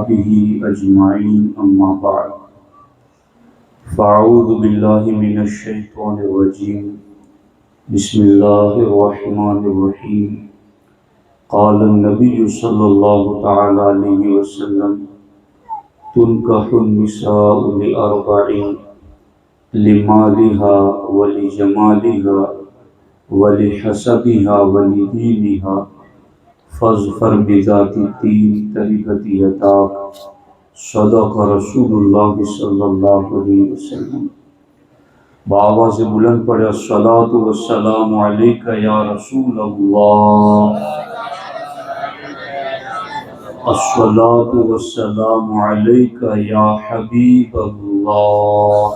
به أجمعين أما بعد فأعوذ بالله من الشيطان الرجيم بسم الله الرحمن الرحيم قال النبي صلى الله تعالى عليه وسلم تنكح النساء لأربع لمالها ولجمالها ولحسبها ولدينها فاظفر بذات الدين تربت يداك صدق رسول اللہ صلی اللہ علیہ وسلم۔ بآواز بلند پڑھے الصلاۃ والسلام علیک یا رسول اللہ، الصلاۃ والسلام علیک یا حبیب اللہ،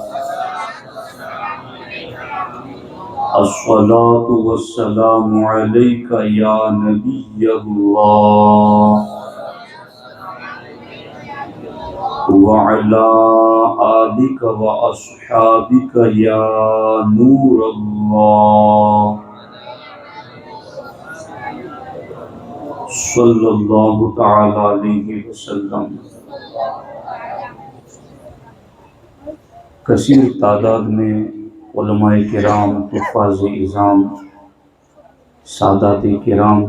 الصلاۃ والسلام علیک یا نبی اللہ وعلی آلک واصحابک یا نور اللہ صلی اللہ تعالی علیہ وسلم۔ کثیر تعداد میں علماء کرام، حفاظ اعظام، سادات کرام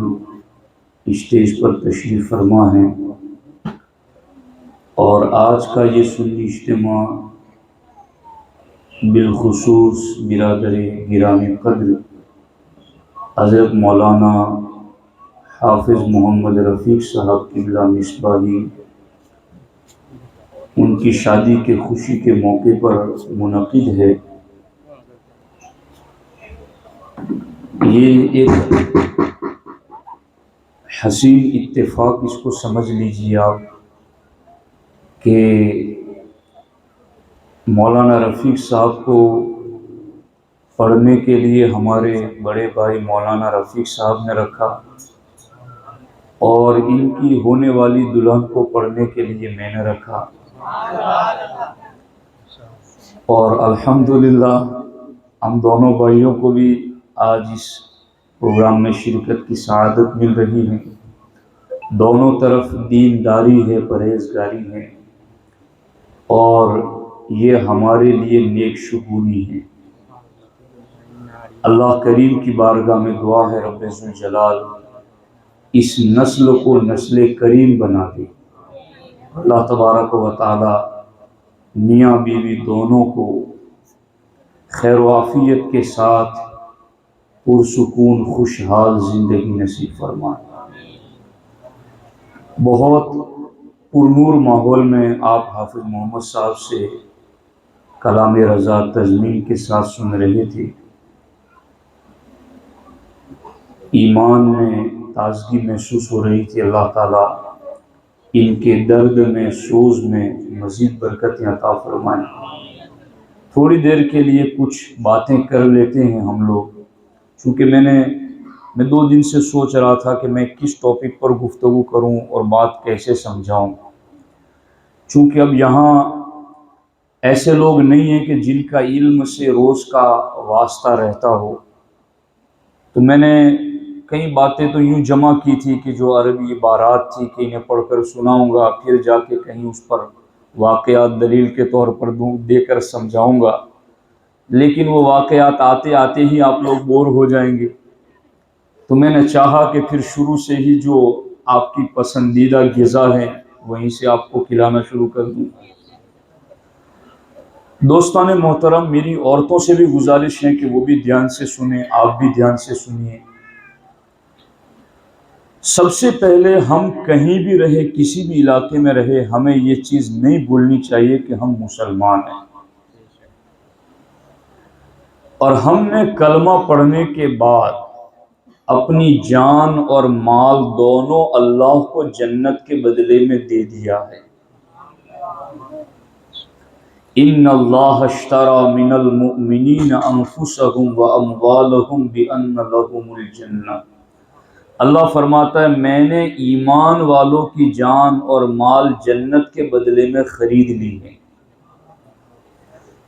اسٹیج پر تشریف فرما ہیں، اور آج کا یہ سنی اجتماع بالخصوص برادر گرامی قدر حضرت مولانا حافظ محمد رفیق صاحب قبلہ مصباحی ان کی شادی کے خوشی کے موقع پر منعقد ہے۔ یہ ایک حسین اتفاق اس کو سمجھ لیجیے آپ کہ مولانا رفیق صاحب کو پڑھنے کے لیے ہمارے بڑے بھائی مولانا رفیق صاحب نے رکھا، اور ان کی ہونے والی دلہن کو پڑھنے کے لیے میں نے رکھا، اور الحمدللہ ہم دونوں بھائیوں کو بھی آج اس پروگرام میں شرکت کی سعادت مل رہی ہے۔ دونوں طرف دینداری ہے، پرہیزگاری ہے، اور یہ ہمارے لیے نیک شگونی ہے۔ اللہ کریم کی بارگاہ میں دعا ہے رب ذوالجلال اس نسل کو نسل کریم بنا دے۔ اللہ تبارک و تعالی میاں بیوی دونوں کو خیر و عافیت کے ساتھ پرسکون خوشحال زندگی نصیب فرمائے۔ بہت پرنور ماحول میں آپ حافظ محمد صاحب سے کلام رضا تضمین کے ساتھ سن رہے تھے۔ ایمان میں تازگی محسوس ہو رہی تھی۔ اللہ تعالیٰ ان کے درد میں، سوز میں مزید برکتیں عطا فرمائیں۔ تھوڑی دیر کے لیے کچھ باتیں کر لیتے ہیں ہم لوگ، چونکہ میں 2 دن سے سوچ رہا تھا کہ میں کس ٹاپک پر گفتگو کروں اور بات کیسے سمجھاؤں، چونکہ اب یہاں ایسے لوگ نہیں ہیں کہ جن کا علم سے روز کا واسطہ رہتا ہو، تو میں نے کئی باتیں تو یوں جمع کی تھی کہ جو عربی عبارات تھی کہ انہیں پڑھ کر سناؤں گا، پھر جا کے کہیں اس پر واقعات دلیل کے طور پر دے کر سمجھاؤں گا، لیکن وہ واقعات آتے آتے ہی آپ لوگ بور ہو جائیں گے۔ تو میں نے چاہا کہ پھر شروع سے ہی جو آپ کی پسندیدہ غذا ہے وہیں سے آپ کو کھلانا شروع کر دوں۔ دوستان محترم، میری عورتوں سے بھی گزارش ہے کہ وہ بھی دھیان سے سنیں، آپ بھی دھیان سے سنیے۔ سب سے پہلے ہم کہیں بھی رہے، کسی بھی علاقے میں رہے، ہمیں یہ چیز نہیں بھولنی چاہیے کہ ہم مسلمان ہیں، اور ہم نے کلمہ پڑھنے کے بعد اپنی جان اور مال دونوں اللہ کو جنت کے بدلے میں دے دیا ہے۔ ان اللہ اشتری من المؤمنین انفسهم واموالهم بان لهم الجنہ۔ اللہ فرماتا ہے میں نے ایمان والوں کی جان اور مال جنت کے بدلے میں خرید لی ہے۔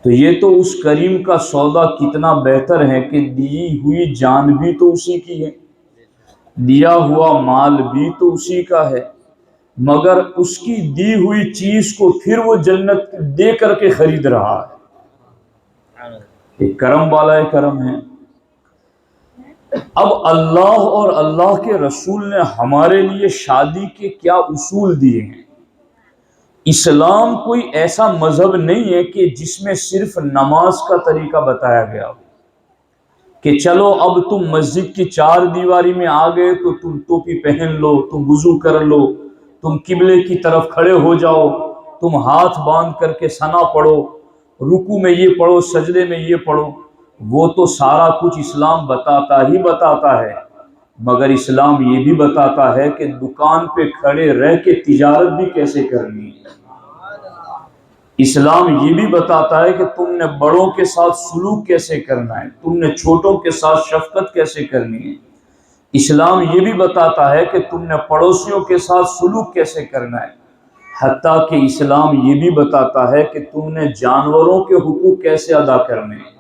تو یہ تو اس کریم کا سودا کتنا بہتر ہے کہ دی ہوئی جان بھی تو اسی کی ہے، دیا ہوا مال بھی تو اسی کا ہے، مگر اس کی دی ہوئی چیز کو پھر وہ جنت دے کر کے خرید رہا ہے۔ ایک کرم والا ہے، کرم ہے۔ اب اللہ اور اللہ کے رسول نے ہمارے لیے شادی کے کیا اصول دیے ہیں؟ اسلام کوئی ایسا مذہب نہیں ہے کہ جس میں صرف نماز کا طریقہ بتایا گیا ہو کہ چلو اب تم مسجد کی چار دیواری میں آ گئے تو تم ٹوپی پہن لو، تم وضو کر لو، تم قبلے کی طرف کھڑے ہو جاؤ، تم ہاتھ باندھ کر کے ثنا پڑھو، رکوع میں یہ پڑھو، سجدے میں یہ پڑھو۔ وہ تو سارا کچھ اسلام بتاتا ہی بتاتا ہے، مگر اسلام یہ بھی بتاتا ہے کہ دکان پہ کھڑے رہ کے تجارت بھی کیسے کرنی ہے۔ اسلام یہ بھی بتاتا ہے کہ تم نے بڑوں کے ساتھ سلوک کیسے کرنا ہے، تم نے چھوٹوں کے ساتھ شفقت کیسے کرنی ہے۔ اسلام یہ بھی بتاتا ہے کہ تم نے پڑوسیوں کے ساتھ سلوک کیسے کرنا ہے۔ حتیٰ کہ اسلام یہ بھی بتاتا ہے کہ تم نے جانوروں کے حقوق کیسے ادا کرنے ہیں۔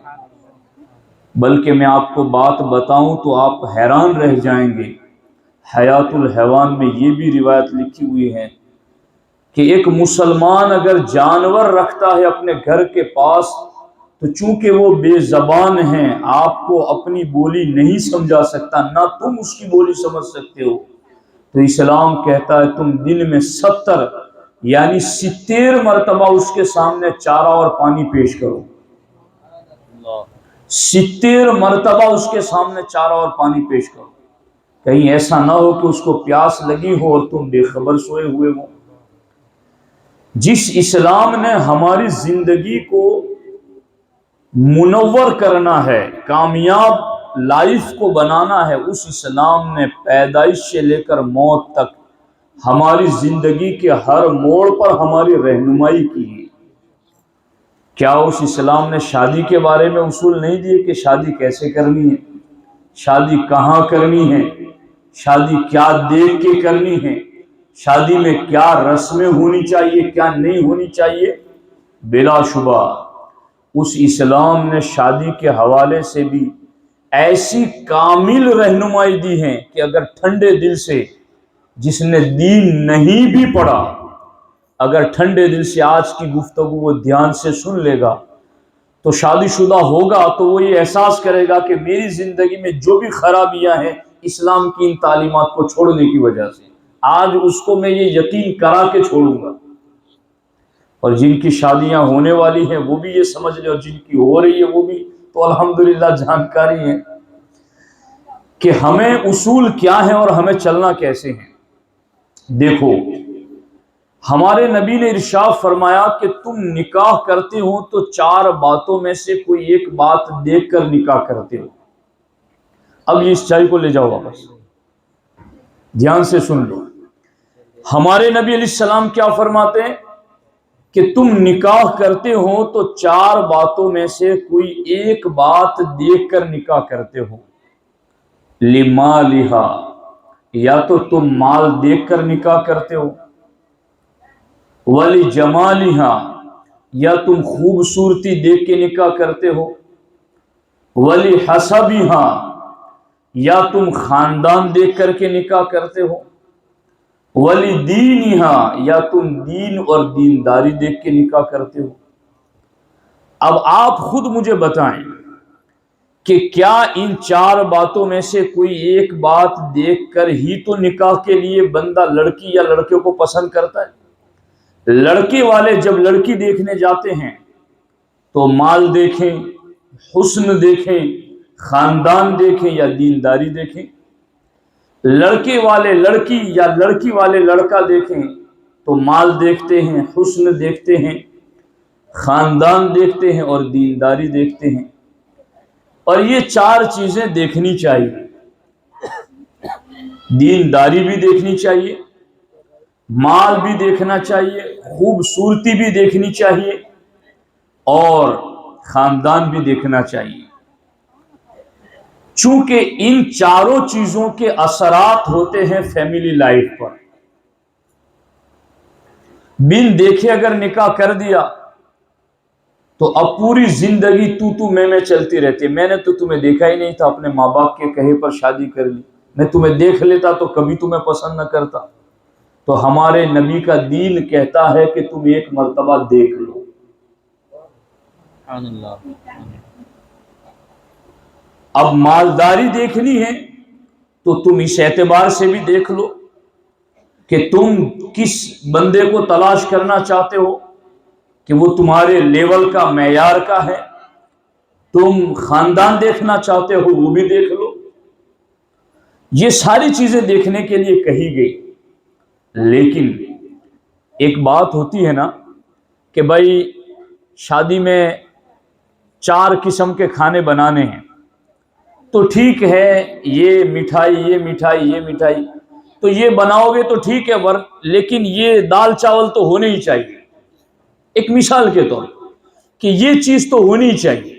بلکہ میں آپ کو بات بتاؤں تو آپ حیران رہ جائیں گے، حیات الحیوان میں یہ بھی روایت لکھی ہوئی ہے کہ ایک مسلمان اگر جانور رکھتا ہے اپنے گھر کے پاس تو چونکہ وہ بے زبان ہیں، آپ کو اپنی بولی نہیں سمجھا سکتا، نہ تم اس کی بولی سمجھ سکتے ہو، تو اسلام کہتا ہے تم دن میں 70 یعنی 70 مرتبہ اس کے سامنے چارہ اور پانی پیش کرو۔ 70 مرتبہ اس کے سامنے چارہ اور پانی پیش کرو، کہیں ایسا نہ ہو کہ اس کو پیاس لگی ہو اور تم بے خبر سوئے ہوئے ہو۔ جس اسلام نے ہماری زندگی کو منور کرنا ہے، کامیاب لائف کو بنانا ہے، اس اسلام نے پیدائش سے لے کر موت تک ہماری زندگی کے ہر موڑ پر ہماری رہنمائی کی ہے۔ کیا اس اسلام نے شادی کے بارے میں اصول نہیں دیے کہ شادی کیسے کرنی ہے، شادی کہاں کرنی ہے، شادی کیا دیکھ کے کرنی ہے، شادی میں کیا رسمیں ہونی چاہیے، کیا نہیں ہونی چاہیے؟ بلا شبہ اس اسلام نے شادی کے حوالے سے بھی ایسی کامل رہنمائی دی ہے کہ اگر ٹھنڈے دل سے جس نے دین نہیں بھی پڑھا، اگر ٹھنڈے دل سے آج کی گفتگو وہ دھیان سے سن لے گا تو شادی شدہ ہوگا تو وہ یہ احساس کرے گا کہ میری زندگی میں جو بھی خرابیاں ہیں اسلام کی ان تعلیمات کو چھوڑنے کی وجہ سے، آج اس کو میں یہ یقین کرا کے چھوڑوں گا۔ اور جن کی شادیاں ہونے والی ہیں وہ بھی یہ سمجھ لیں، اور جن کی ہو رہی ہے وہ بھی تو الحمدللہ جانکاری ہے کہ ہمیں اصول کیا ہیں اور ہمیں چلنا کیسے ہیں۔ دیکھو، ہمارے نبی نے ارشاد فرمایا کہ تم نکاح کرتے ہو تو 4 باتوں میں سے کوئی ایک بات دیکھ کر نکاح کرتے ہو۔ اب یہ اس چائے کو لے جاؤ واپس، دھیان سے سن لو۔ ہمارے نبی علیہ السلام کیا فرماتے ہیں کہ تم نکاح کرتے ہو تو 4 باتوں میں سے کوئی ایک بات دیکھ کر نکاح کرتے ہو۔ لمالہا، یا تو تم مال دیکھ کر نکاح کرتے ہو، ولجمالہا، یا تم خوبصورتی دیکھ کے نکاح کرتے ہو، ولحسبہا، یا تم خاندان دیکھ کر کے نکاح کرتے ہو، ولدینہا، یا تم دین اور دینداری دیکھ کے نکاح کرتے ہو۔ اب آپ خود مجھے بتائیں کہ کیا ان 4 باتوں میں سے کوئی ایک بات دیکھ کر ہی تو نکاح کے لیے بندہ لڑکی یا لڑکے کو پسند کرتا ہے؟ لڑکے والے جب لڑکی دیکھنے جاتے ہیں تو مال دیکھیں، حسن دیکھیں، خاندان دیکھیں یا دینداری دیکھیں۔ لڑکے والے لڑکی یا لڑکی والے لڑکا دیکھیں تو مال دیکھتے ہیں، حسن دیکھتے ہیں، خاندان دیکھتے ہیں اور دینداری دیکھتے ہیں۔ اور یہ 4 چیزیں دیکھنی چاہیے، دینداری بھی دیکھنی چاہیے، مال بھی دیکھنا چاہیے، خوبصورتی بھی دیکھنی چاہیے اور خاندان بھی دیکھنا چاہیے۔ چونکہ ان 4 چیزوں کے اثرات ہوتے ہیں فیملی لائف پر۔ بن دیکھے اگر نکاح کر دیا تو اب پوری زندگی تو میں چلتی رہتی ہے۔ میں نے تو تمہیں دیکھا ہی نہیں تھا، اپنے ماں باپ کے کہے پر شادی کر لی، میں تمہیں دیکھ لیتا تو کبھی تمہیں پسند نہ کرتا۔ تو ہمارے نبی کا دین کہتا ہے کہ تم ایک مرتبہ دیکھ لو۔ اب مالداری دیکھنی ہے تو تم اس اعتبار سے بھی دیکھ لو کہ تم کس بندے کو تلاش کرنا چاہتے ہو کہ وہ تمہارے لیول کا معیار کا ہے۔ تم خاندان دیکھنا چاہتے ہو وہ بھی دیکھ لو۔ یہ ساری چیزیں دیکھنے کے لیے کہی گئی، لیکن ایک بات ہوتی ہے نا کہ بھائی شادی میں 4 قسم کے کھانے بنانے ہیں تو ٹھیک ہے، یہ مٹھائی یہ مٹھائی یہ مٹھائی تو یہ بناؤ گے تو ٹھیک ہے، لیکن یہ دال چاول تو ہونے ہی چاہیے، ایک مثال کے طور کہ یہ چیز تو ہونی چاہیے،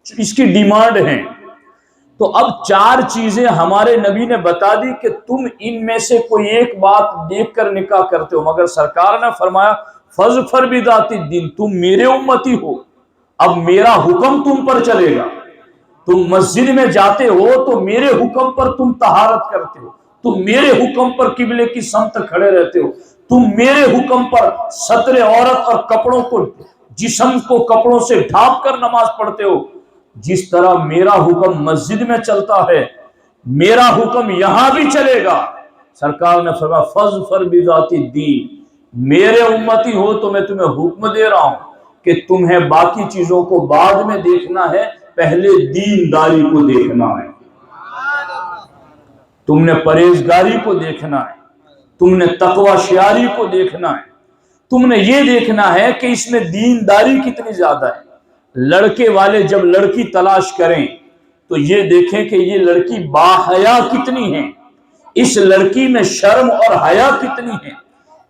اس کی ڈیمانڈ ہے۔ تو اب 4 چیزیں ہمارے نبی نے بتا دی کہ تم ان میں سے کوئی ایک بات دیکھ کر نکاح کرتے ہو، مگر سرکار نے فرمایا فَاظْفَرْ بِذَاتِ الدِّينِ، تم میرے امتی ہو، اب میرا حکم تم پر چلے گا۔ تم مسجد میں جاتے ہو تو میرے حکم پر تم طہارت کرتے ہو، تم میرے حکم پر قبلے کی سمت کھڑے رہتے ہو، تم میرے حکم پر ستر عورت اور کپڑوں کو، جسم کو کپڑوں سے ڈھانپ کر نماز پڑھتے ہو۔ جس طرح میرا حکم مسجد میں چلتا ہے، میرا حکم یہاں بھی چلے گا۔ سرکار نے فرمایا فَاظْفَرْ بِذَاتِ الدِّينِ، میرے امتی ہو تو میں تمہیں حکم دے رہا ہوں کہ تمہیں باقی چیزوں کو بعد میں دیکھنا ہے، پہلے دینداری کو دیکھنا ہے، تم نے پرہیزگاری کو دیکھنا ہے، تم نے تقوی شیاری کو دیکھنا ہے، تم نے یہ دیکھنا ہے کہ اس میں دینداری کتنی زیادہ ہے۔ لڑکے والے جب لڑکی تلاش کریں تو یہ دیکھیں کہ یہ لڑکی باحیا کتنی ہے، اس لڑکی میں شرم اور حیا کتنی ہے،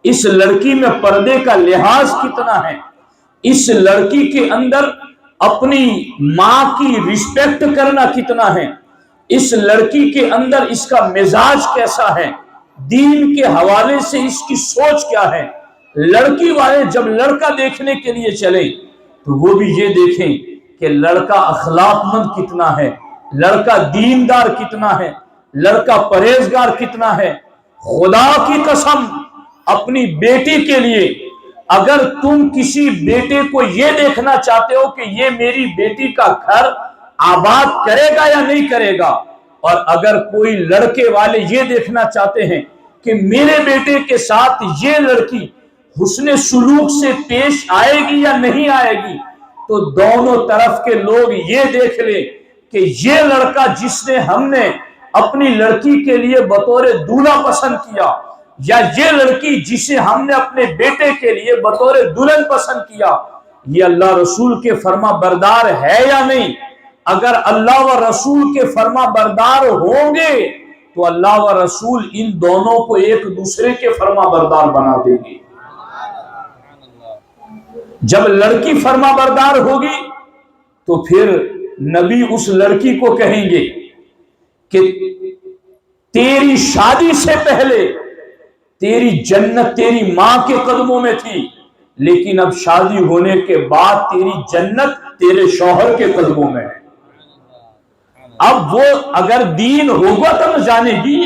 اس لڑکی میں پردے کا لحاظ کتنا ہے، اس لڑکی کے اندر اپنی ماں کی رسپیکٹ کرنا کتنا ہے، اس لڑکی کے اندر اس کا مزاج کیسا ہے، دین کے حوالے سے اس کی سوچ کیا ہے۔ لڑکی والے جب لڑکا دیکھنے کے لیے چلے تو وہ بھی یہ دیکھیں کہ لڑکا اخلاق مند کتنا ہے، لڑکا دیندار کتنا ہے، لڑکا پرہیزگار کتنا ہے۔ خدا کی قسم، اپنی بیٹی کے لیے اگر تم کسی بیٹے کو یہ دیکھنا چاہتے ہو کہ یہ میری بیٹی کا گھر آباد کرے گا یا نہیں کرے گا، اور اگر کوئی لڑکے والے یہ دیکھنا چاہتے ہیں کہ میرے بیٹے کے ساتھ یہ لڑکی حسن سلوک سے پیش آئے گی یا نہیں آئے گی، تو دونوں طرف کے لوگ یہ دیکھ لیں کہ یہ لڑکا جس نے ہم نے اپنی لڑکی کے لیے بطور دولہا پسند کیا، یا یہ لڑکی جسے ہم نے اپنے بیٹے کے لیے بطور دلہن پسند کیا، یہ اللہ رسول کے فرما بردار ہے یا نہیں۔ اگر اللہ و رسول کے فرما بردار ہوں گے تو اللہ و رسول ان دونوں کو ایک دوسرے کے فرما بردار بنا دیں گے۔ جب لڑکی فرما بردار ہوگی تو پھر نبی اس لڑکی کو کہیں گے کہ تیری شادی سے پہلے تیری جنت تیری ماں کے قدموں میں تھی، لیکن اب شادی ہونے کے بعد تیری جنت تیرے شوہر کے قدموں میں ہے۔ اب وہ اگر دین ہوگا تو جانے گی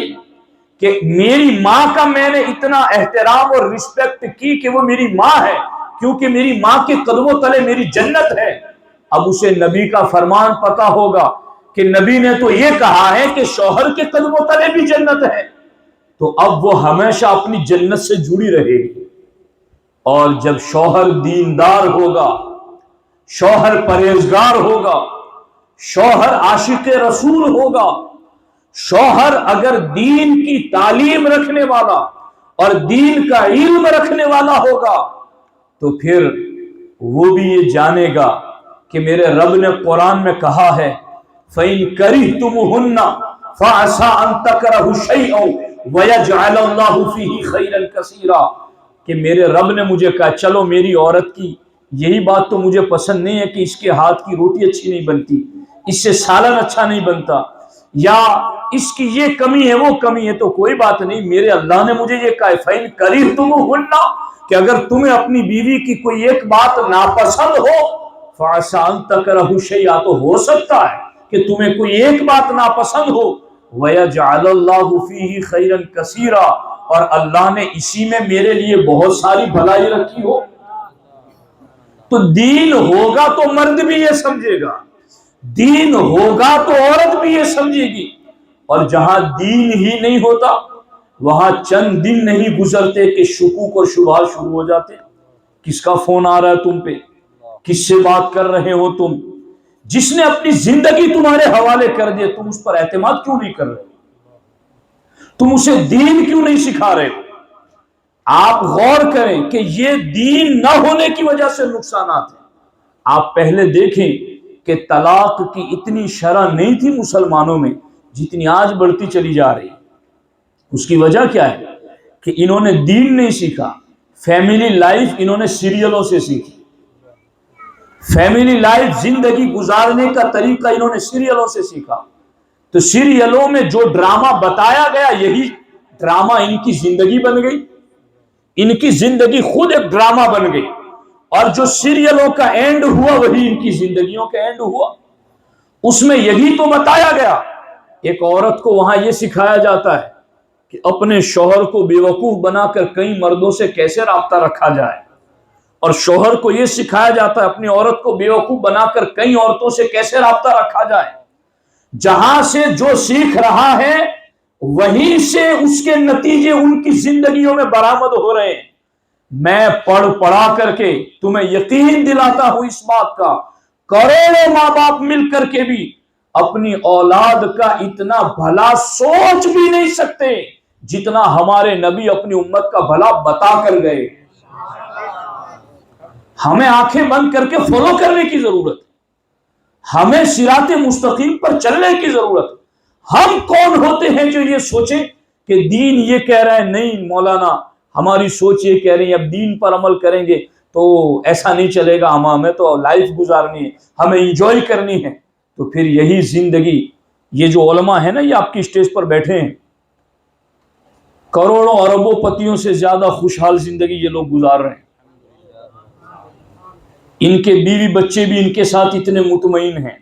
کہ میری ماں کا میں نے اتنا احترام اور رسپیکٹ کی کہ وہ میری ماں ہے، کیونکہ میری ماں کے قدموں تلے میری جنت ہے۔ اب اسے نبی کا فرمان پتا ہوگا کہ نبی نے تو یہ کہا ہے کہ شوہر کے قدموں تلے بھی جنت ہے، تو اب وہ ہمیشہ اپنی جنت سے جڑی رہے گی۔ اور جب شوہر دیندار ہوگا، شوہر پرہیزگار ہوگا، شوہر عاشق رسول ہوگا، شوہر اگر دین کی تعلیم رکھنے والا اور دین کا علم رکھنے والا ہوگا تو پھر وہ بھی یہ جانے گا کہ میرے رب نے قرآن میں کہا ہے فَإِن كَرِهْتُمُوهُنَّ فَعَسَىٰ أَن تَكْرَهُوا شَيْئًا وَيَجْعَلَ اللَّهُ فِيهِ خَيْرًا كَثِيرًا، کہ میرے رب نے مجھے کہا چلو میری عورت کی یہی بات تو مجھے پسند نہیں ہے کہ اس کے ہاتھ کی روٹی اچھی نہیں بنتی، اس سے سالن اچھا نہیں بنتا، یا اس کی یہ کمی ہے وہ کمی ہے، تو کوئی بات نہیں، میرے اللہ نے مجھے یہ کہا ہے فَإِن كَرِهْتُمُوهُنَّ، کہ اگر تمہیں اپنی بیوی کی کوئی ایک بات ناپسند ہو، فَعَسَىٰ أَن تَكْرَهُوا شَيْئًا، تو ہو سکتا ہے کہ تمہیں کوئی ایک بات ناپسند ہو، وَيَجْعَلَ اللَّهُ فِيهِ خَيْرًا كَثِيرًا، اور اللہ نے اسی میں میرے لیے بہت ساری بھلائی رکھی ہو، تو دین ہوگا تو مرد بھی یہ سمجھے گا، دین ہوگا تو عورت بھی یہ سمجھے گی۔ اور جہاں دین ہی نہیں ہوتا وہاں چند دن نہیں گزرتے کہ شکوک اور شبہات شروع ہو جاتے۔ کس کا فون آ رہا ہے تم پہ، کس سے بات کر رہے ہو تم، جس نے اپنی زندگی تمہارے حوالے کر دی، تم اس پر اعتماد کیوں نہیں کر رہے، تم اسے دین کیوں نہیں سکھا رہے ہو؟ آپ غور کریں کہ یہ دین نہ ہونے کی وجہ سے نقصانات ہیں۔ آپ پہلے دیکھیں کہ طلاق کی اتنی شرح نہیں تھی مسلمانوں میں جتنی آج بڑھتی چلی جا رہی۔ اس کی وجہ کیا ہے کہ انہوں نے دین نہیں سیکھا، فیملی لائف انہوں نے سیریلوں سے سیکھی، فیملی لائف زندگی گزارنے کا طریقہ انہوں نے سیریلوں سے سیکھا۔ تو سیریلوں میں جو ڈرامہ بتایا گیا یہی ڈرامہ ان کی زندگی بن گئی، ان کی زندگی خود ایک ڈرامہ بن گئی، اور جو سیریلوں کا اینڈ ہوا وہی ان کی زندگیوں کا اینڈ ہوا۔ اس میں یہی تو بتایا گیا، ایک عورت کو وہاں یہ سکھایا جاتا ہے کہ اپنے شوہر کو بیوقوف بنا کر کئی مردوں سے کیسے رابطہ رکھا جائے، اور شوہر کو یہ سکھایا جاتا ہے اپنی عورت کو بیوقوف بنا کر کئی عورتوں سے کیسے رابطہ رکھا جائے۔ جہاں سے جو سیکھ رہا ہے وہیں سے اس کے نتیجے ان کی زندگیوں میں برآمد ہو رہے ہیں۔ میں پڑھا کر کے تمہیں یقین دلاتا ہوں اس بات کا، کروڑوں ماں باپ مل کر کے بھی اپنی اولاد کا اتنا بھلا سوچ بھی نہیں سکتے جتنا ہمارے نبی اپنی امت کا بھلا بتا کر گئے۔ ہمیں آنکھیں بند کر کے فالو کرنے کی ضرورت، ہمیں صراط مستقیم پر چلنے کی ضرورت۔ ہم کون ہوتے ہیں جو یہ سوچیں کہ دین یہ کہہ رہا ہے، نہیں مولانا ہماری سوچ یہ کہہ رہی ہے اب دین پر عمل کریں گے تو ایسا نہیں چلے گا، ہمیں تو لائف گزارنی ہے، ہمیں انجوائے کرنی ہے۔ تو پھر یہی زندگی، یہ جو علماء ہیں نا یہ آپ کی اسٹیج پر بیٹھے ہیں، کروڑوں اربوں پتیوں سے زیادہ خوشحال زندگی یہ لوگ گزار رہے ہیں، ان کے بیوی بچے بھی ان کے ساتھ اتنے مطمئن ہیں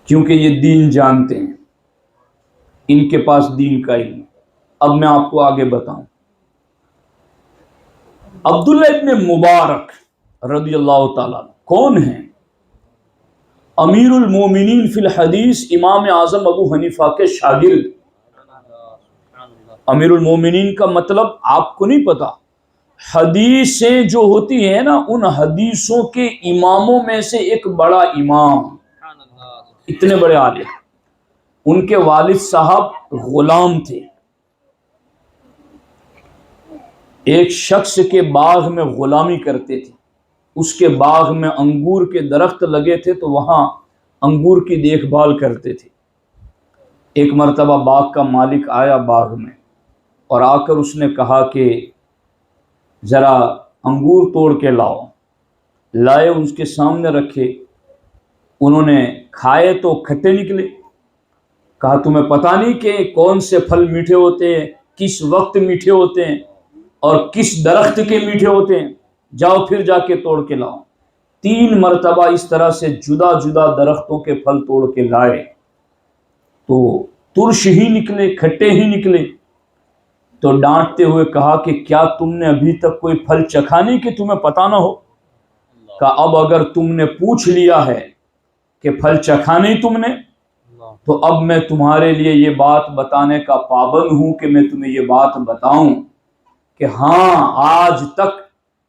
کیونکہ یہ دین جانتے ہیں، ان کے پاس دین کا علم۔ اب میں آپ کو آگے بتاؤں، عبداللہ ابن مبارک رضی اللہ تعالیٰ کون ہیں؟ امیر المومنین فی الحدیث، امام اعظم ابو حنیفہ کے شاگرد۔ امیر المومنین کا مطلب آپ کو نہیں پتا، حدیثیں جو ہوتی ہیں نا ان حدیثوں کے اماموں میں سے ایک بڑا امام، اتنے بڑے عالم۔ ان کے والد صاحب غلام تھے، ایک شخص کے باغ میں غلامی کرتے تھے، اس کے باغ میں انگور کے درخت لگے تھے تو وہاں انگور کی دیکھ بھال کرتے تھے۔ ایک مرتبہ باغ کا مالک آیا باغ میں اور آ کر اس نے کہا کہ ذرا انگور توڑ کے لاؤ۔ لائے، اس کے سامنے رکھے، انہوں نے کھائے تو کھٹے نکلے۔ کہا تمہیں پتہ نہیں کہ کون سے پھل میٹھے ہوتے ہیں، کس وقت میٹھے ہوتے ہیں اور کس درخت کے میٹھے ہوتے ہیں، جاؤ پھر جا کے توڑ کے لاؤ۔ 3 مرتبہ اس طرح سے جدا جدا درختوں کے پھل توڑ کے لائے تو ترش ہی نکلے، کھٹے ہی نکلے۔ تو ڈانٹتے ہوئے کہا کہ کیا تم نے ابھی تک کوئی پھل چکھا نہیں کہ تمہیں پتہ نہ ہو؟ کہا اب اگر تم نے پوچھ لیا ہے کہ پھل چکھا نہیں تم نے، تو اب میں تمہارے لیے یہ بات بتانے کا پابند ہوں کہ میں تمہیں یہ بات بتاؤں کہ ہاں آج تک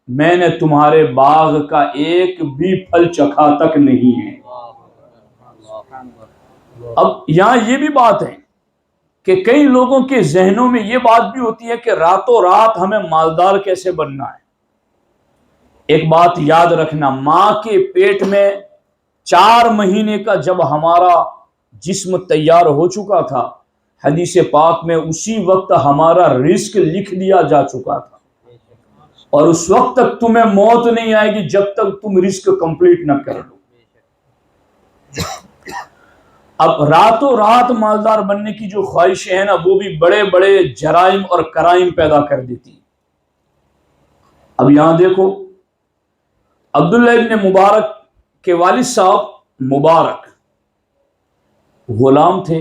میں نے تمہارے باغ کا ایک بھی پھل چکھا تک نہیں ہے۔ اب یہاں یہ بھی بات ہے کہ کئی لوگوں کے ذہنوں میں یہ بات بھی ہوتی ہے کہ راتوں رات ہمیں مالدار کیسے بننا ہے۔ ایک بات یاد رکھنا، ماں کے پیٹ میں 4 مہینے کا جب ہمارا جسم تیار ہو چکا تھا، حدیث پاک میں اسی وقت ہمارا رزق لکھ دیا جا چکا تھا، اور اس وقت تک تمہیں موت نہیں آئے گی جب تک تم رزق کمپلیٹ نہ کر لو۔ اب راتوں رات مالدار بننے کی جو خواہشیں ہیں نا وہ بھی بڑے بڑے جرائم اور کرائم پیدا کر دیتی۔ اب یہاں دیکھو، عبداللہ ابن مبارک کے والد صاحب مبارک غلام تھے،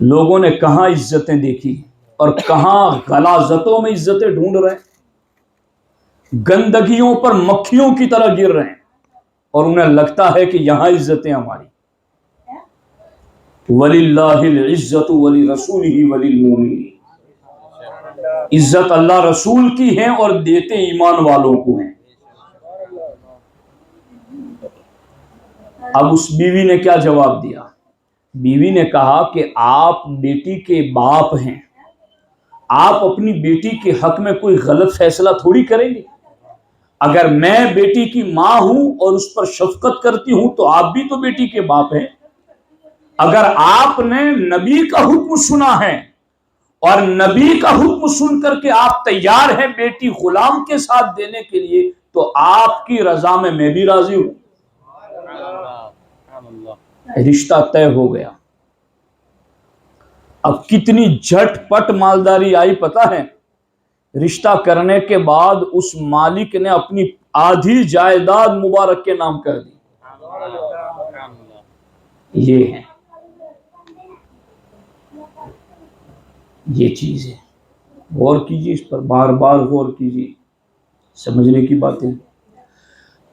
لوگوں نے کہاں عزتیں دیکھی اور کہاں غلاظتوں میں عزتیں ڈھونڈ رہے ہیں، گندگیوں پر مکھیوں کی طرح گر رہے ہیں، اور انہیں لگتا ہے کہ یہاں عزتیں ہماری۔ وَلِلَّهِ الْعِزَّةُ وَلِرَسُولِهِ وَلِلْمُؤْمِنِينَ، عزت اللہ رسول کی ہے اور دیتے ایمان والوں کو ہیں۔ اب اس بیوی نے کیا جواب دیا؟ بیوی نے کہا کہ آپ بیٹی کے باپ ہیں، آپ اپنی بیٹی کے حق میں کوئی غلط فیصلہ تھوڑی کریں گے۔ اگر میں بیٹی کی ماں ہوں اور اس پر شفقت کرتی ہوں تو آپ بھی تو بیٹی کے باپ ہیں۔ اگر آپ نے نبی کا حکم سنا ہے اور نبی کا حکم سن کر کے آپ تیار ہیں بیٹی غلام کے ساتھ دینے کے لیے، تو آپ کی رضا میں بھی راضی ہوں۔ رشتہ طے ہو گیا۔ اب کتنی جھٹ پٹ مالداری آئی پتہ ہے؟ رشتہ کرنے کے بعد اس مالک نے اپنی آدھی جائیداد مبارک کے نام کر دی۔ یہ ہے، یہ چیز ہے، غور کیجیے اس پر، بار بار غور کیجیے، سمجھنے کی باتیں۔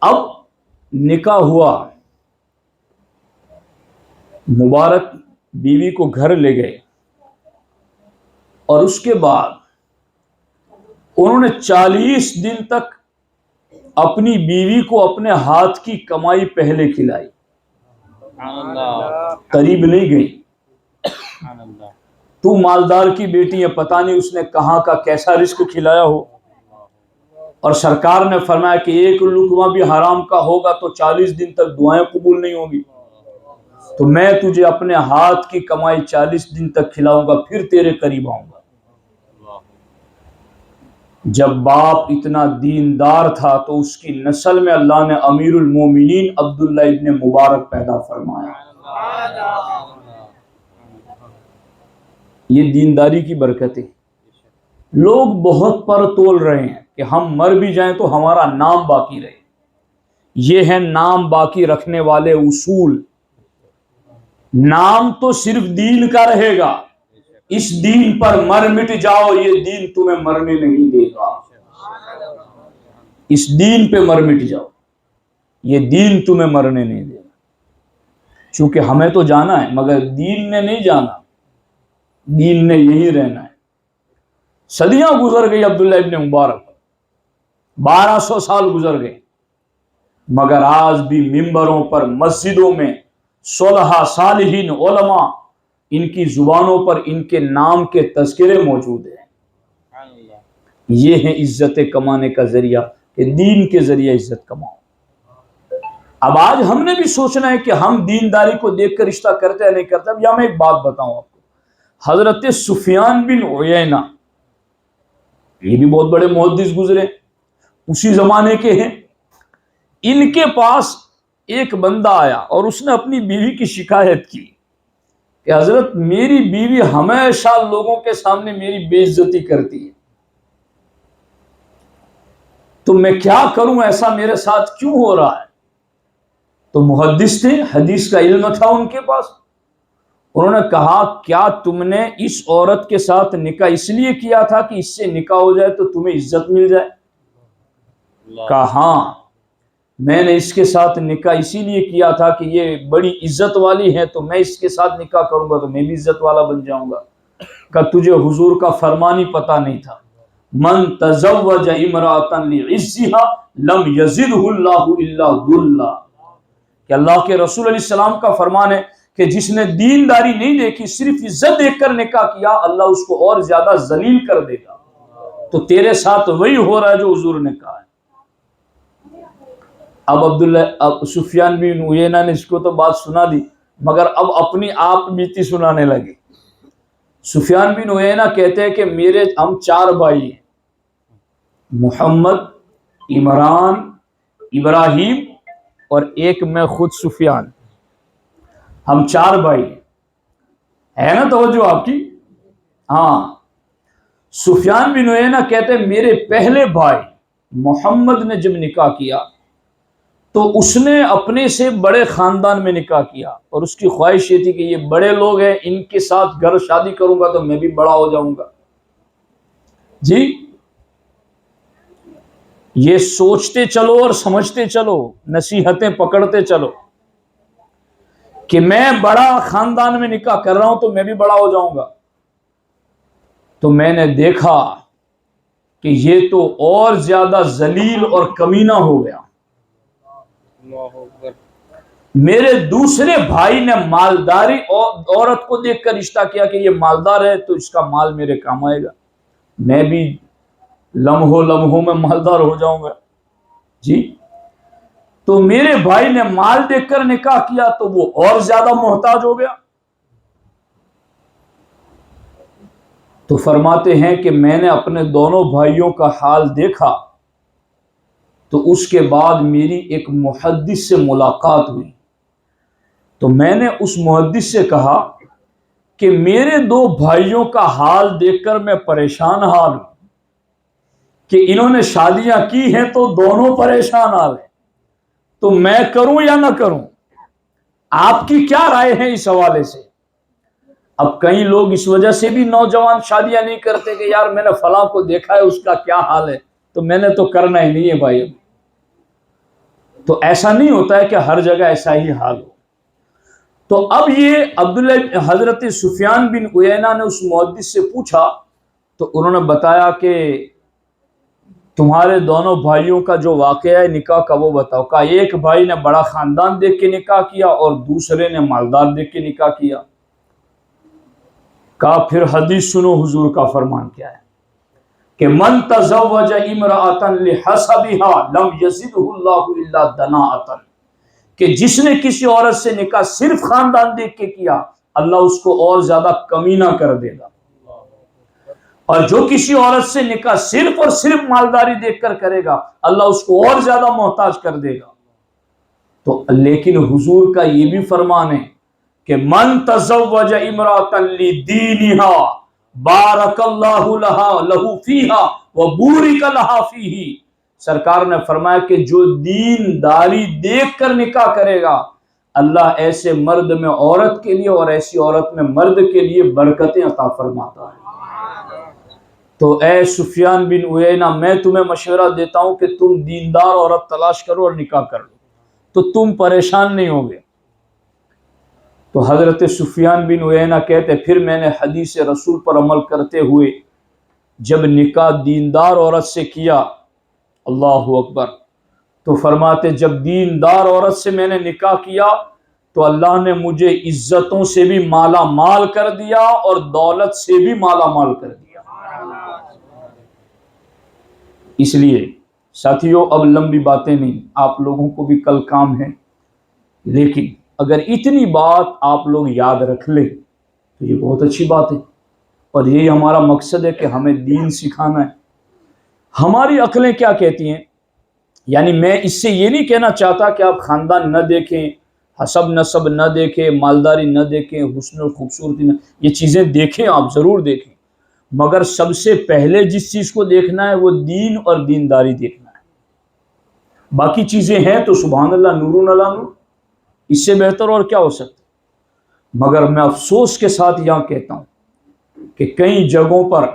اب نکاح ہوا، مبارک بیوی کو گھر لے گئے، اور اس کے بعد انہوں نے 40 دن تک اپنی بیوی کو اپنے ہاتھ کی کمائی پہلے کھلائی، قریب نہیں گئی۔ تو مالدار کی بیٹی ہے، پتہ نہیں اس نے کہاں کا کیسا رزق کھلایا ہو، اور سرکار نے فرمایا کہ ایک لقمہ بھی حرام کا ہوگا تو 40 دن تک دعائیں قبول نہیں ہوگی، تو میں تجھے اپنے ہاتھ کی کمائی 40 دن تک کھلاؤں گا، پھر تیرے قریب آؤں گا۔ جب باپ اتنا دیندار تھا تو اس کی نسل میں اللہ نے امیر المومنین عبداللہ ابن مبارک پیدا فرمایا۔ یہ دینداری کی برکتیں۔ لوگ بہت پر تول رہے ہیں کہ ہم مر بھی جائیں تو ہمارا نام باقی رہے۔ یہ ہے نام باقی رکھنے والے اصول۔ نام تو صرف دین کا رہے گا، اس دین پر مر مٹ جاؤ، یہ دین تمہیں مرنے نہیں دے گا۔ اس دین پہ مر مٹ جاؤ، یہ دین تمہیں مرنے نہیں دے گا۔ چونکہ ہمیں تو جانا ہے مگر دین نے نہیں جانا، دین نے یہی رہنا ہے۔ صدیاں گزر گئی عبداللہ ابن مبارک، 1200 سال گزر گئے، مگر آج بھی ممبروں پر، مسجدوں میں صلحاء صالحین علماء، ان کی زبانوں پر ان کے نام کے تذکرے موجود ہیں۔ یہ ہے عزت کمانے کا ذریعہ کہ دین کے ذریعے عزت کماؤ۔ اب آج ہم نے بھی سوچنا ہے کہ ہم دینداری کو دیکھ کر رشتہ کرتے ہیں نہیں کرتے۔ اب یہاں میں ایک بات بتاؤں آپ کو، حضرت سفیان بن عیینہ، یہ بھی بہت بڑے محدث گزرے، اسی زمانے کے ہیں۔ ان کے پاس ایک بندہ آیا اور اس نے اپنی بیوی کی شکایت کی کہ حضرت میری بیوی ہمیشہ لوگوں کے سامنے میری بے عزتی کرتی ہے، تو میں کیا کروں، ایسا میرے ساتھ کیوں ہو رہا ہے؟ تو محدث تھے، حدیث کا علم تھا ان کے پاس۔ انہوں نے کہا کیا تم نے اس عورت کے ساتھ نکاح اس لیے کیا تھا کہ اس سے نکاح ہو جائے تو تمہیں عزت مل جائے؟ کہا ہاں، میں نے اس کے ساتھ نکاح اسی لیے کیا تھا کہ یہ بڑی عزت والی ہے، تو میں اس کے ساتھ نکاح کروں گا تو میں بھی عزت والا بن جاؤں گا۔ کہ تجھے حضور کا فرمان ہی پتہ نہیں تھا، من تزوج امرأة لعزها لم یزدہ اللہ الا ذلا، کہ اللہ کے رسول علیہ السلام کا فرمان ہے کہ جس نے دینداری نہیں دیکھی، صرف عزت دیکھ کر نکاح کیا، اللہ اس کو اور زیادہ ذلیل کر دے گا۔ تو تیرے ساتھ وہی ہو رہا ہے جو حضور نے کہا ہے۔ اب سفیان بن عیینہ نے اس کو تو بات سنا دی، مگر اب اپنی آپ بیتی سنانے لگے۔ سفیان بن عیینہ کہتے ہیں کہ ہم 4 بھائی ہیں، محمد، عمران، ابراہیم اور ایک میں خود سفیان، ہم 4 بھائی ہیں۔ ہے نا توجہ آپ کی؟ ہاں۔ سفیان بن عیینہ کہتے ہیں میرے پہلے بھائی محمد نے جب نکاح کیا تو اس نے اپنے سے بڑے خاندان میں نکاح کیا، اور اس کی خواہش یہ تھی کہ یہ بڑے لوگ ہیں، ان کے ساتھ گھر شادی کروں گا تو میں بھی بڑا ہو جاؤں گا۔ جی یہ سوچتے چلو اور سمجھتے چلو، نصیحتیں پکڑتے چلو کہ میں بڑا خاندان میں نکاح کر رہا ہوں تو میں بھی بڑا ہو جاؤں گا۔ تو میں نے دیکھا کہ یہ تو اور زیادہ ذلیل اور کمینہ ہو گیا۔ میرے دوسرے بھائی نے مالداری عورت کو دیکھ کر رشتہ کیا کہ یہ مالدار ہے تو اس کا مال میرے کام آئے گا، میں بھی لمحوں میں مالدار ہو جاؤں گا۔ جی تو میرے بھائی نے مال دیکھ کر نکاح کیا تو وہ اور زیادہ محتاج ہو گیا۔ تو فرماتے ہیں کہ میں نے اپنے دونوں بھائیوں کا حال دیکھا تو اس کے بعد میری ایک محدث سے ملاقات ہوئی، تو میں نے اس محدث سے کہا کہ میرے دو بھائیوں کا حال دیکھ کر میں پریشان حال ہوں کہ انہوں نے شادیاں کی ہیں تو دونوں پریشان حال ہیں، تو میں کروں یا نہ کروں؟ آپ کی کیا رائے ہے اس حوالے سے؟ اب کئی لوگ اس وجہ سے بھی نوجوان شادیاں نہیں کرتے کہ یار میں نے فلاں کو دیکھا ہے اس کا کیا حال ہے تو میں نے تو کرنا ہی نہیں ہے بھائی۔ تو ایسا نہیں ہوتا ہے کہ ہر جگہ ایسا ہی حال ہو۔ تو اب یہ عبداللہ حضرت سفیان بن عیینہ نے اس محدث سے پوچھا تو انہوں نے بتایا کہ تمہارے دونوں بھائیوں کا جو واقعہ ہے نکاح کا وہ بتاؤ۔ کہا ایک بھائی نے بڑا خاندان دیکھ کے نکاح کیا اور دوسرے نے مالدار دیکھ کے نکاح کیا۔ کہا پھر حدیث سنو حضور کا فرمان کیا ہے کہ من تزوج امرأة لحسبها لم يزده اللہ الا دناءة، کہ جس نے کسی عورت سے نکاح صرف خاندان دیکھ کے کیا اللہ اس کو اور زیادہ کمینہ کر دے گا، اور جو کسی عورت سے نکاح صرف اور صرف مالداری دیکھ کر کرے گا اللہ اس کو اور زیادہ محتاج کر دے گا۔ تو لیکن حضور کا یہ بھی فرمان ہے کہ من تزوج امرأة لدینها بارک اللہ لہ فیہا وبورک لہا فیہ، سرکار نے فرمایا کہ جو دینداری دیکھ کر نکاح کرے گا اللہ ایسے مرد میں عورت کے لیے اور ایسی عورت میں مرد کے لیے برکتیں عطا فرماتا ہے۔ تو اے سفیان بن عیینہ میں تمہیں مشورہ دیتا ہوں کہ تم دیندار عورت تلاش کرو اور نکاح کر لو تو تم پریشان نہیں ہوگے۔ تو حضرت سفیان بن عیینہ کہتے پھر میں نے حدیث رسول پر عمل کرتے ہوئے جب نکاح دیندار عورت سے کیا، اللہ اکبر، تو فرماتے جب دیندار عورت سے میں نے نکاح کیا تو اللہ نے مجھے عزتوں سے بھی مالا مال کر دیا اور دولت سے بھی مالا مال کر دیا۔ اس لیے ساتھیوں اب لمبی باتیں نہیں، آپ لوگوں کو بھی کل کام ہے، لیکن اگر اتنی بات آپ لوگ یاد رکھ لیں تو یہ بہت اچھی بات ہے، اور یہی ہمارا مقصد ہے کہ ہمیں دین سکھانا ہے۔ ہماری عقلیں کیا کہتی ہیں، یعنی میں اس سے یہ نہیں کہنا چاہتا کہ آپ خاندان نہ دیکھیں، حسب نسب نہ دیکھیں، مالداری نہ دیکھیں، حسن و خوبصورتی نہ، یہ چیزیں دیکھیں، آپ ضرور دیکھیں، مگر سب سے پہلے جس چیز کو دیکھنا ہے وہ دین اور دینداری دیکھنا ہے۔ باقی چیزیں ہیں تو سبحان اللہ، نور علی نور، اس سے بہتر اور کیا ہو سکتا ہے۔ مگر میں افسوس کے ساتھ یہاں کہتا ہوں کہ کئی جگہوں پر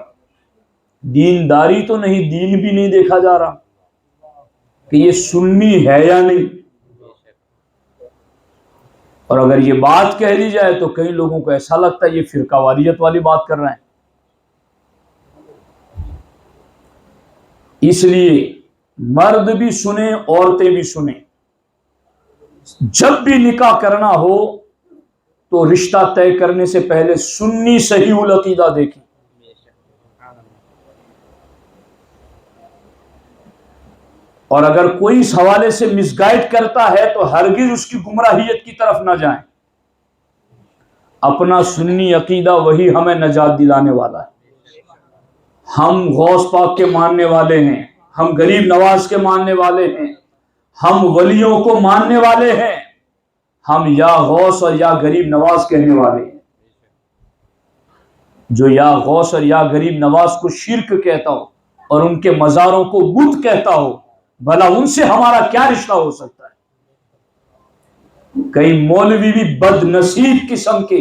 دینداری تو نہیں، دین بھی نہیں دیکھا جا رہا کہ یہ سنی ہے یا نہیں، اور اگر یہ بات کہہ دی جائے تو کئی لوگوں کو ایسا لگتا ہے یہ فرقہ واریت والی بات کر رہے ہیں۔ اس لیے مرد بھی سنیں، عورتیں بھی سنیں، جب بھی نکاح کرنا ہو تو رشتہ طے کرنے سے پہلے سنی صحیح العقیدہ دیکھیں، اور اگر کوئی اس حوالے سے مس گائیڈ کرتا ہے تو ہرگز اس کی گمراہیت کی طرف نہ جائیں۔ اپنا سنی عقیدہ وہی ہمیں نجات دلانے والا ہے۔ ہم غوث پاک کے ماننے والے ہیں، ہم غریب نواز کے ماننے والے ہیں، ہم ولیوں کو ماننے والے ہیں، ہم یا غوث اور یا غریب نواز کہنے والے ہیں۔ جو یا غوث اور یا غریب نواز کو شرک کہتا ہو اور ان کے مزاروں کو بت کہتا ہو، بھلا ان سے ہمارا کیا رشتہ ہو سکتا ہے؟ کئی مولوی بھی بد نصیب قسم کے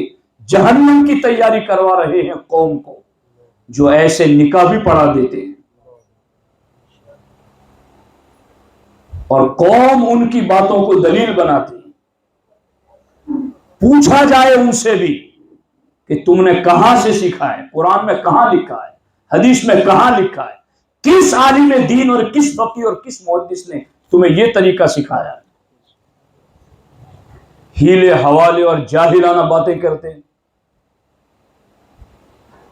جہنم کی تیاری کروا رہے ہیں قوم کو، جو ایسے نکاح بھی پڑھا دیتے ہیں، اور قوم ان کی باتوں کو دلیل بناتی ہے۔ پوچھا جائے ان سے بھی کہ تم نے کہاں سے سیکھا ہے، قرآن میں کہاں لکھا ہے، حدیث میں کہاں لکھا ہے، کس عالم دین اور کس فقیہ اور کس محدث نے تمہیں یہ طریقہ سکھایا ہے؟ ہیلے حوالے اور جاہلانہ باتیں کرتے ہیں۔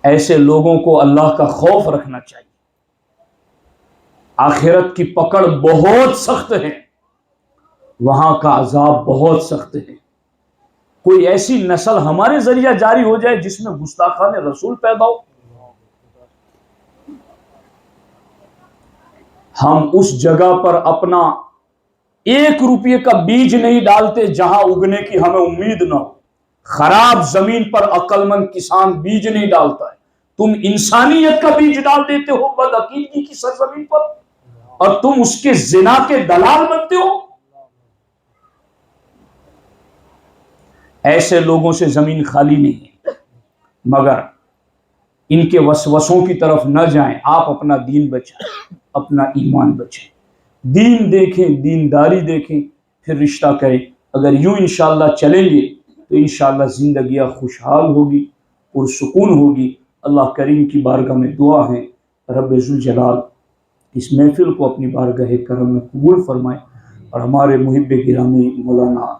ایسے لوگوں کو اللہ کا خوف رکھنا چاہیے۔ آخرت کی پکڑ بہت سخت ہے، وہاں کا عذاب بہت سخت ہے۔ کوئی ایسی نسل ہمارے ذریعہ جاری ہو جائے جس میں گستاخان رسول پیدا ہو، ہم اس جگہ پر اپنا 1 روپے کا بیج نہیں ڈالتے جہاں اگنے کی ہمیں امید نہ ہو۔ خراب زمین پر عقل مند کسان بیج نہیں ڈالتا ہے، تم انسانیت کا بیج ڈال دیتے ہو بدعقیدگی کی سرزمین پر، اور تم اس کے زنا کے دلال بنتے ہو۔ ایسے لوگوں سے زمین خالی نہیں ہے، مگر ان کے وسوسوں کی طرف نہ جائیں۔ آپ اپنا دین بچائیں، اپنا ایمان بچائیں، دین دیکھیں، دینداری دیکھیں، پھر رشتہ کریں۔ اگر یوں انشاءاللہ چلیں گے تو انشاءاللہ زندگیاں خوشحال ہوگی، پرسکون ہوگی۔ اللہ کریم کی بارگاہ میں دعا ہے، رب ذوالجلال اس محفل کو اپنی بارگاہ کرم میں قبول فرمائے، اور ہمارے محب گرامی مولانا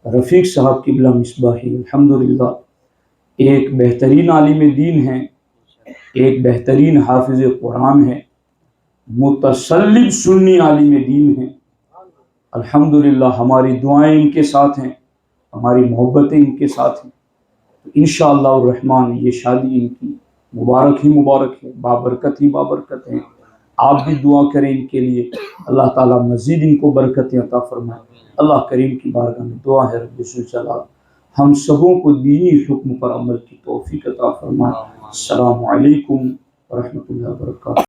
رفیق صاحب قبلہ مصباحی الحمدللہ ایک بہترین عالم دین ہیں، ایک بہترین حافظ قرآن ہے، متسلب سنی عالم دین ہیں۔ الحمدللہ ہماری دعائیں ان کے ساتھ ہیں، ہماری محبتیں ان کے ساتھ ہیں۔ انشاءاللہ الرحمن یہ شادی ان کی مبارک ہی مبارک ہے، بابرکت ہی بابرکت ہے۔ آپ بھی دعا کریں ان کے لیے، اللہ تعالیٰ مزید ان کو برکتیں عطا فرمائے۔ اللہ کریم کی بارگاہ میں دعا ہے، رب ذوالجلال ہم سبوں کو دینی حکم پر عمل کی توفیق عطا فرمائے۔ السلام علیکم ورحمۃ اللہ وبرکاتہ۔